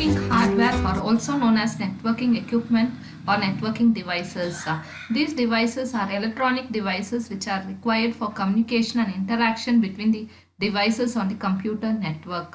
Networking hardware are also known as networking equipment or networking devices. These devices are electronic devices which are required for communication and interaction between the devices on the computer network.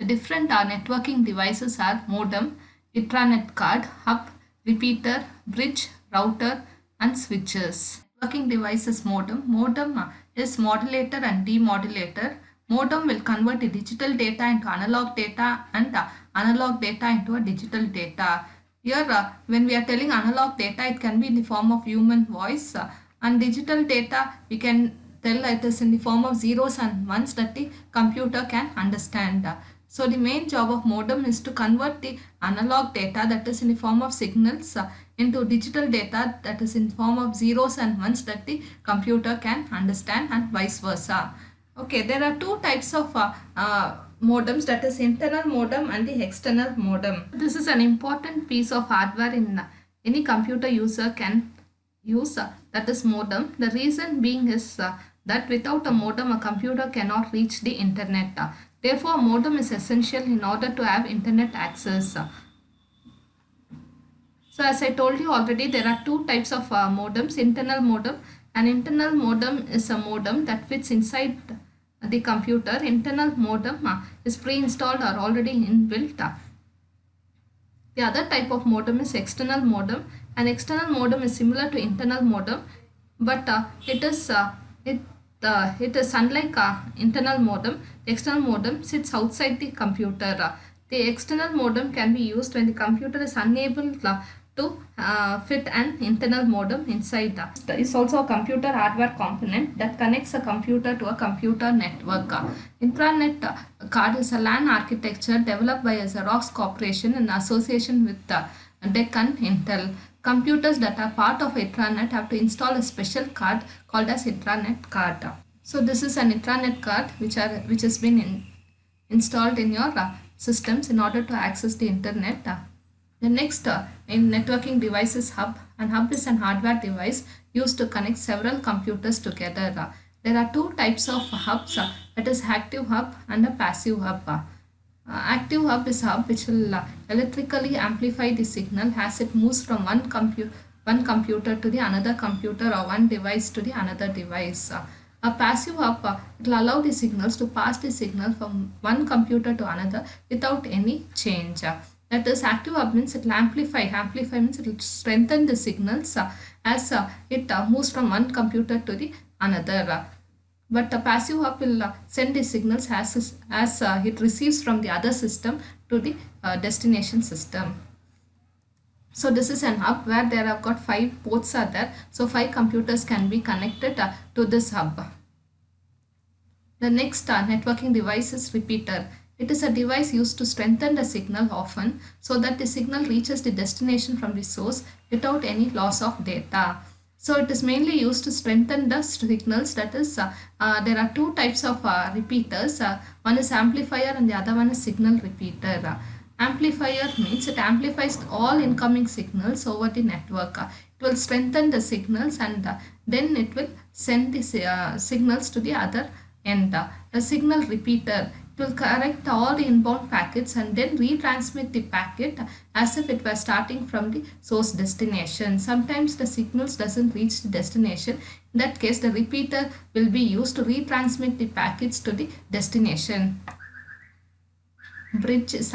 The different networking devices are modem, Ethernet card, hub, repeater, bridge, router, and switches. Networking devices modem. Modem is modulator and demodulator. Modem will convert the digital data into analog data and analog data into a digital data. Here, when we are telling analog data, it can be in the form of human voice, and digital data we can tell it is in the form of zeros and ones that the computer can understand. So the main job of modem is to convert the analog data, that is in the form of signals, into digital data, that is in form of zeros and ones that the computer can understand, and vice versa. Okay, there are two types of modems, that is internal modem and the external modem. This is an important piece of hardware in any computer user can use, that is modem. The reason being is that without a modem a computer cannot reach the internet. Therefore, a modem is essential in order to have internet access. So as I told you already, there are two types of modems, internal modem. An internal modem is a modem that fits inside the computer. Internal modem is pre-installed or already inbuilt. The other type of modem is external modem. An external modem is similar to internal modem, but it is unlike internal modem. The external modem sits outside the computer. The external modem can be used when the computer is unable to fit an internal modem inside. There is also a computer hardware component that connects a computer to a computer network. Intranet card is a LAN architecture developed by a Xerox Corporation in association with DEC and Intel. Computers that are part of intranet have to install a special card called as intranet card. So this is an intranet card which has been installed in your systems in order to access the internet. The next in networking device is hub. An hub is an hardware device used to connect several computers together. There are two types of hubs, that is active hub and a passive hub. Active hub is a hub which will electrically amplify the signal as it moves from one computer to the another computer, or one device to the another device. A passive hub will allow the signals to pass the signal from one computer to another without any change. That is, active hub means it will amplify. Amplify means it will strengthen the signals as it moves from one computer to the another. But the passive hub will send the signals as it receives from the other system to the destination system. So this is an hub where there have got 5 ports are there. So 5 computers can be connected to this hub. The next networking device is repeater. It is a device used to strengthen the signal often so that the signal reaches the destination from the source without any loss of data. So it is mainly used to strengthen the signals. That is, there are two types of repeaters. One is amplifier and the other one is signal repeater. Amplifier means it amplifies all incoming signals over the network. It will strengthen the signals and then it will send the signals to the other end. A signal repeater will correct all the inbound packets and then retransmit the packet as if it were starting from the source destination. Sometimes the signals doesn't reach the destination. In that case, the repeater will be used to retransmit the packets to the destination. Bridge is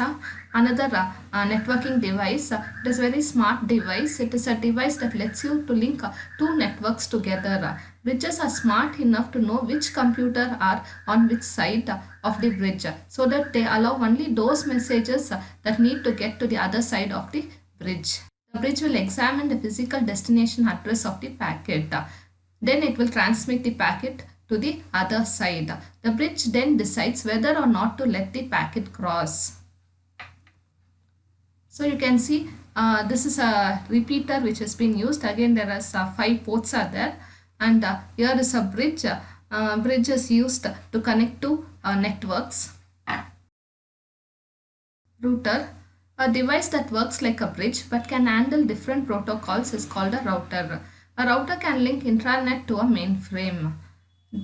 another networking device. It is a very smart device. It is a device that lets you to link two networks together. Bridges are smart enough to know which computer are on which side of the bridge, so that they allow only those messages that need to get to the other side of the bridge. The bridge will examine the physical destination address of the packet. Then it will transmit the packet to the other side. The bridge then decides whether or not to let the packet cross. So you can see this is a repeater which has been used. Again, there are 5 ports are there, and here is a bridge. Bridge is used to connect two networks. Router, a device that works like a bridge but can handle different protocols, is called a router. A router can link intranet to a mainframe.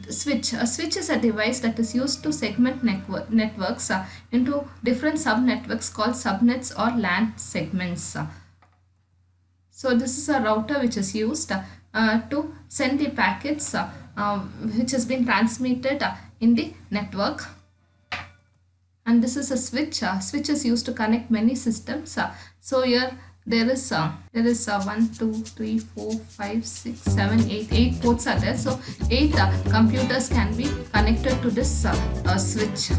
Switch. A switch is a device that is used to segment networks into different subnetworks called subnets or LAN segments. So this is a router which is used to send the packets which has been transmitted in the network. And this is a switch. Switch is used to connect many systems. So here there is 1 2 3 4 5 6 7 8 ports are there. So 8 computers can be connected to this switch.